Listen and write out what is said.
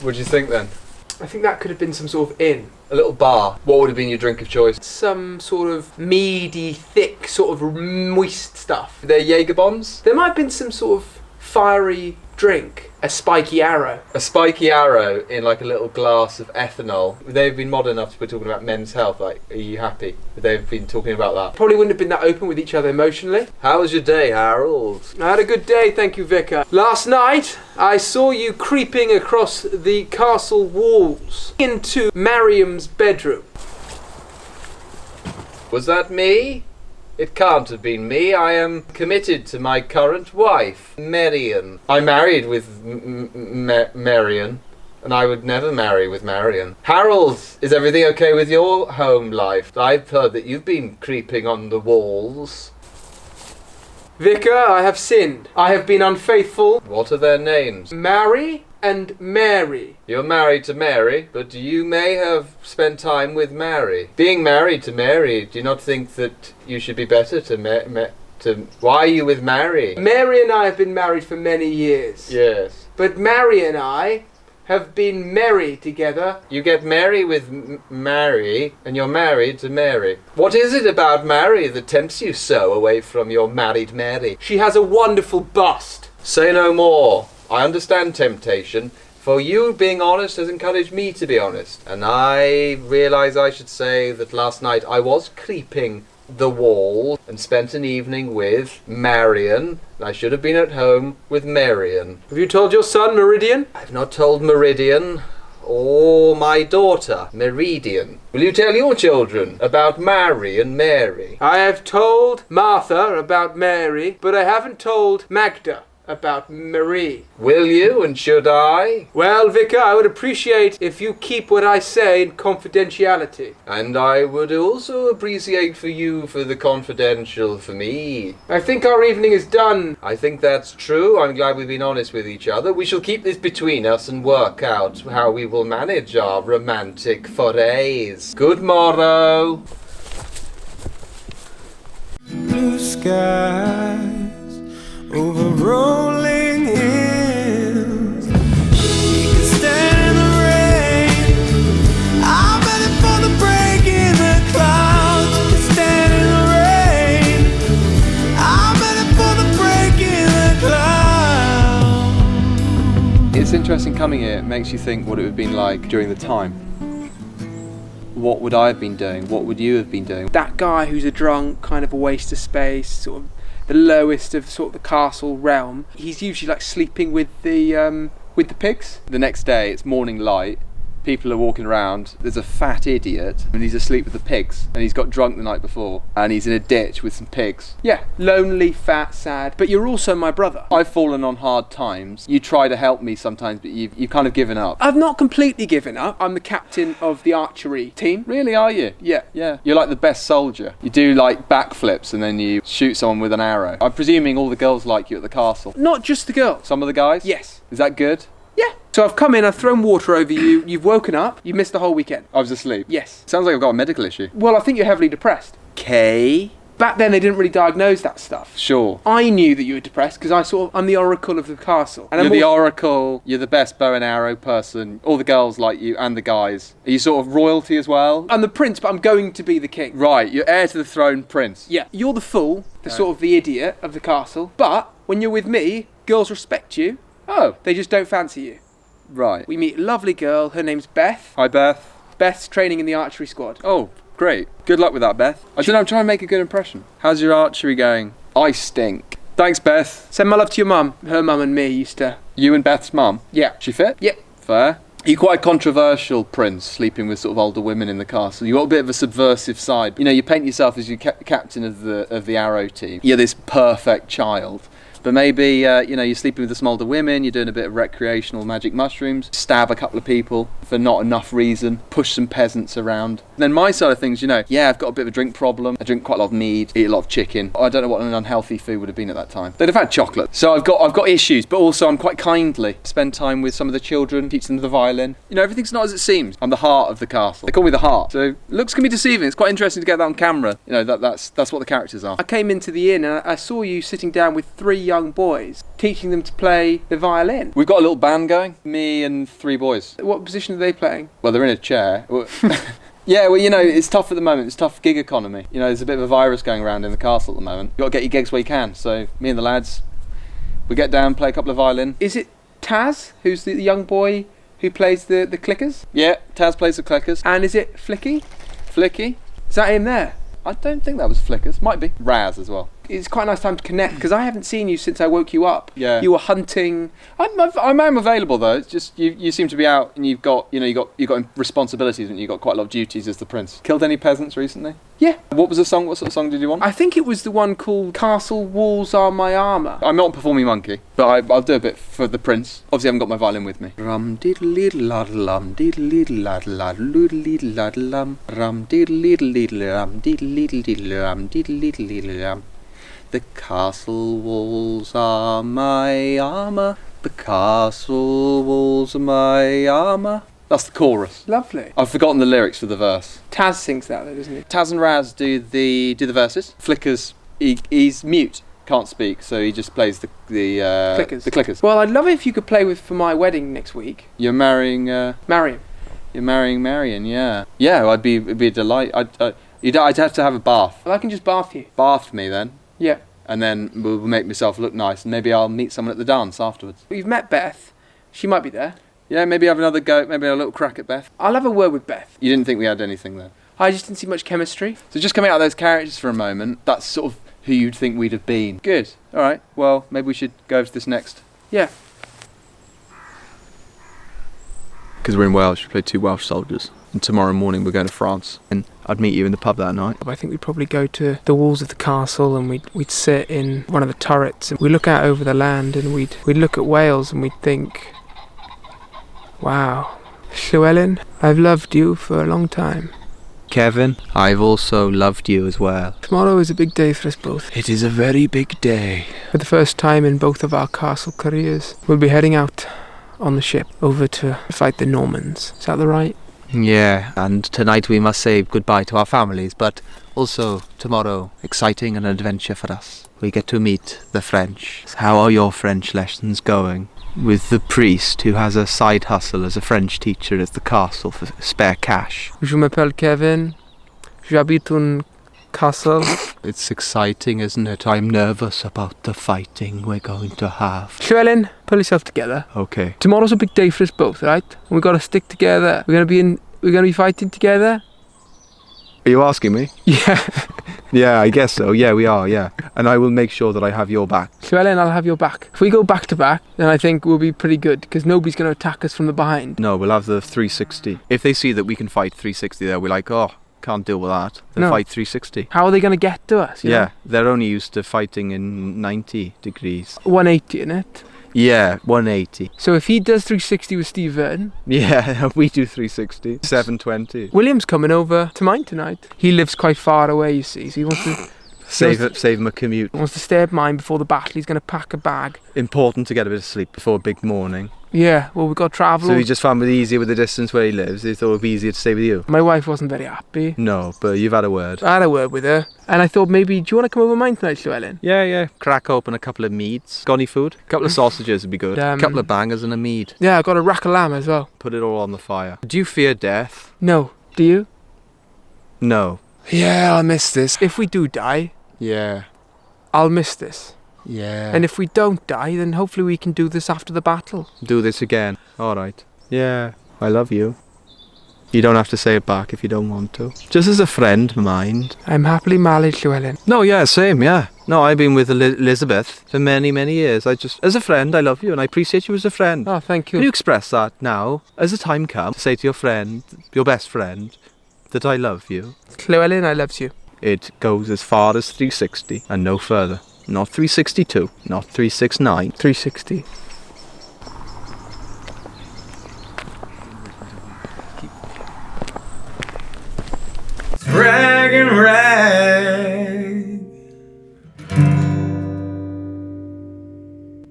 What do you think then? I think that could have been some sort of inn. A little bar. What would have been your drink of choice? Some sort of meaty, thick, sort of moist stuff. Were there Jaeger bombs? There might have been some sort of fiery drink. A spiky arrow. A spiky arrow in like a little glass of ethanol. They've been modern enough to be talking about men's health. Like, are you happy? They've been talking about that. Probably wouldn't have been that open with each other emotionally. How was your day, Harold? I had a good day, thank you, Vicar. Last night, I saw you creeping across the castle walls into Mariam's bedroom. Was that me? It can't have been me. I am committed to my current wife, Marian. I'm married with Marian, and I would never marry with Marian. Harold, is everything okay with your home life? I've heard that you've been creeping on the walls. Vicar, I have sinned. I have been unfaithful. What are their names? Mary and Mary. You're married to Mary, but you may have spent time with Mary. Being married to Mary, do you not think that you should be better to why are you with Mary? Mary and I have been married for many years. Yes. But Mary and I have been merry together. You get married with Mary, and you're married to Mary. What is it about Mary that tempts you so away from your married Mary? She has a wonderful bust. Say no more. I understand temptation, for you being honest has encouraged me to be honest. And I realise I should say that last night I was creeping the wall and spent an evening with Marian. And I should have been at home with Marian. Have you told your son, Meridian? I've not told Meridian or my daughter, Meridian. Will you tell your children about Mary and Mary? I have told Martha about Mary, but I haven't told Magda about Marie. Will you, and should I? Well, Vicar, I would appreciate if you keep what I say in confidentiality. And I would also appreciate for you for the confidential for me. I think our evening is done. I think that's true. I'm glad we've been honest with each other. We shall keep this between us and work out how we will manage our romantic forays. Good morrow. Blue skies over rolling hills. She can stand in the rain. I'm ready for the break in the clouds. She can stand in the rain. I'm ready for the break in the clouds. It's interesting coming here. It makes you think what it would have been like during the time. What would I have been doing? What would you have been doing? That guy who's a drunk, kind of a waste of space, sort of the lowest of sort of the castle realm. He's usually like sleeping with the pigs. The next day, it's morning light. People are walking around. There's a fat idiot, and he's asleep with the pigs. And he's got drunk the night before, and he's in a ditch with some pigs. Yeah, lonely, fat, sad. But you're also my brother. I've fallen on hard times. You try to help me sometimes, but you've kind of given up. I've not completely given up. I'm the captain of the archery team. Really, are you? Yeah. Yeah. You're like the best soldier. You do like backflips, and then you shoot someone with an arrow. I'm presuming all the girls like you at the castle. Not just the girls. Some of the guys? Yes. Is that good? Yeah. So I've come in, I've thrown water over you, you've woken up, you missed the whole weekend. I was asleep? Yes. Sounds like I've got a medical issue. Well, I think you're heavily depressed. Okay. Back then they didn't really diagnose that stuff. Sure. I knew that you were depressed because I'm the oracle of the castle. And You're the oracle, you're the best bow and arrow person, all the girls like you and the guys. Are you sort of royalty as well? I'm the prince, but I'm going to be the king. Right, you're heir to the throne prince. Yeah, you're the fool, the sort of the idiot of the castle. But when you're with me, girls respect you. Oh. They just don't fancy you. Right. We meet a lovely girl, her name's Beth. Hi, Beth. Beth's training in the archery squad. Oh, great. Good luck with that, Beth. I don't know, I'm trying to make a good impression. How's your archery going? I stink. Thanks, Beth. Send my love to your mum. Her mum and me used to... You and Beth's mum? Yeah. She fit? Yep. Fair. You're quite a controversial prince, sleeping with sort of older women in the castle. You've got a bit of a subversive side. You know, you paint yourself as your captain of the arrow team. You're this perfect child. But maybe, you're sleeping with some older women, you're doing a bit of recreational magic mushrooms, stab a couple of people for not enough reason, push some peasants around. And then my side of things, I've got a bit of a drink problem. I drink quite a lot of mead, eat a lot of chicken. I don't know what an unhealthy food would have been at that time. They'd have had chocolate. So I've got issues, but also I'm quite kindly. Spend time with some of the children, teach them the violin. Everything's not as it seems. I'm the heart of the castle. They call me the heart. So looks can be deceiving. It's quite interesting to get that on camera. That's what the characters are. I came into the inn and I saw you sitting down with 3 young boys, teaching them to play the violin. We've got a little band going. Me and 3 boys. What position are they playing? Well, they're in a chair. Yeah, well, you know, it's tough at the moment. It's tough gig economy. You know, there's a bit of a virus going around in the castle at the moment. You've got to get your gigs where you can. So me and the lads, we get down, play a couple of violin. Is it Taz, who's the young boy who plays the clickers? Yeah, Taz plays the clickers. And is it Flicky? Flicky? Is that him there? I don't think that was Flickers. Might be. Raz as well. It's quite a nice time to connect because I haven't seen you since I woke you up. Yeah. You were hunting. I'm available though. It's just you seem to be out and you've got responsibilities and you've got quite a lot of duties as the prince. Killed any peasants recently? Yeah. What was the song? What sort of song did you want? I think it was the one called Castle Walls Are My Armour. I'm not a performing monkey, but I'll do a bit for the prince. Obviously, I haven't got my violin with me. Rum diddle diddle lum diddle diddle laddle laddle diddle laddle lum rum diddle diddle diddle rum diddle diddle diddle rum diddle diddle diddle rum. The castle walls are my armour. The castle walls are my armour. That's the chorus. Lovely. I've forgotten the lyrics for the verse. Taz sings that though, doesn't he? Taz and Raz do the verses. Flickers, he's mute, can't speak, so he just plays the Clickers. The clickers. Well, I'd love it if you could play with for my wedding next week. You're marrying. Marion. You're marrying Marion, yeah. Yeah, it'd be a delight. I'd have to have a bath. Well, I can just bath you. Bath me then. Yeah. And then we'll make myself look nice, and maybe I'll meet someone at the dance afterwards. You've met Beth. She might be there. Yeah, maybe have another go, maybe a little crack at Beth. I'll have a word with Beth. You didn't think we had anything there? I just didn't see much chemistry. So just coming out of those characters for a moment, that's sort of who you'd think we'd have been. Good. All right. Well, maybe we should go over to this next. Yeah. Because we're in Wales, we play 2 Welsh soldiers. And tomorrow morning we're going to France. And I'd meet you in the pub that night. I think we'd probably go to the walls of the castle and we'd sit in one of the turrets and we'd look out over the land and we'd look at Wales and we'd think, wow, Llywelyn, I've loved you for a long time. Kevin, I've also loved you as well. Tomorrow is a big day for us both. It is a very big day. For the first time in both of our castle careers, we'll be heading out on the ship over to fight the Normans. Is that the right? Yeah, and tonight we must say goodbye to our families, but also tomorrow, exciting and adventure for us. We get to meet the French. How are your French lessons going? With the priest who has a side hustle as a French teacher at the castle for spare cash. Je m'appelle Kevin. J'habite un castle. It's exciting, isn't it? I'm nervous about the fighting we're going to have. Llywelyn, pull yourself together. Okay. Tomorrow's a big day for us both, right? And we've got to stick together. We're gonna be fighting together. Are you asking me? Yeah. Yeah, I guess so. Yeah, we are, yeah. And I will make sure that I have your back. Llywelyn, I'll have your back. If we go back to back, then I think we'll be pretty good, because nobody's going to attack us from the behind. No, we'll have the 360. If they see that we can fight 360 there, we're like, oh, can't deal with that. They'll fight 360. How are they going to get to us? You Yeah, know? they're only used to fighting in 90 degrees. 180, innit? Yeah, 180. So if he does 360 with Steve Verton... Yeah, we do 360. 720. William's coming over to mine tonight. He lives quite far away, you see, so he wants to... Save him a commute. Wants to stay at mine before the battle. He's going to pack a bag. Important to get a bit of sleep before a big morning. Yeah, well, we've got to travel. So he just found it easier with the distance where he lives. He thought it would be easier to stay with you. My wife wasn't very happy. No, but you've had a word. I had a word with her. And I thought maybe, do you want to come over mine tonight, Llywelyn? Yeah. Crack open a couple of meads. Got any food? A couple of sausages would be good. A couple of bangers and a mead. Yeah, I got a rack of lamb as well. Put it all on the fire. Do you fear death? No. Do you? No. Yeah, I'll miss this. If we do die... Yeah. I'll miss this. Yeah. And if we don't die, then hopefully we can do this after the battle. Do this again. Alright. Yeah, I love you. You don't have to say it back if you don't want to. Just as a friend, mind. I'm happily married, Llywelyn. No, yeah, same, yeah. No, I've been with Elizabeth for many, many years. As a friend, I love you and I appreciate you as a friend. Oh, thank you. Can you express that now, as the time comes, to say to your friend, your best friend, that I love you? Llywelyn, I loves you. It goes as far as 360 and no further. Not 362, not 369. 360.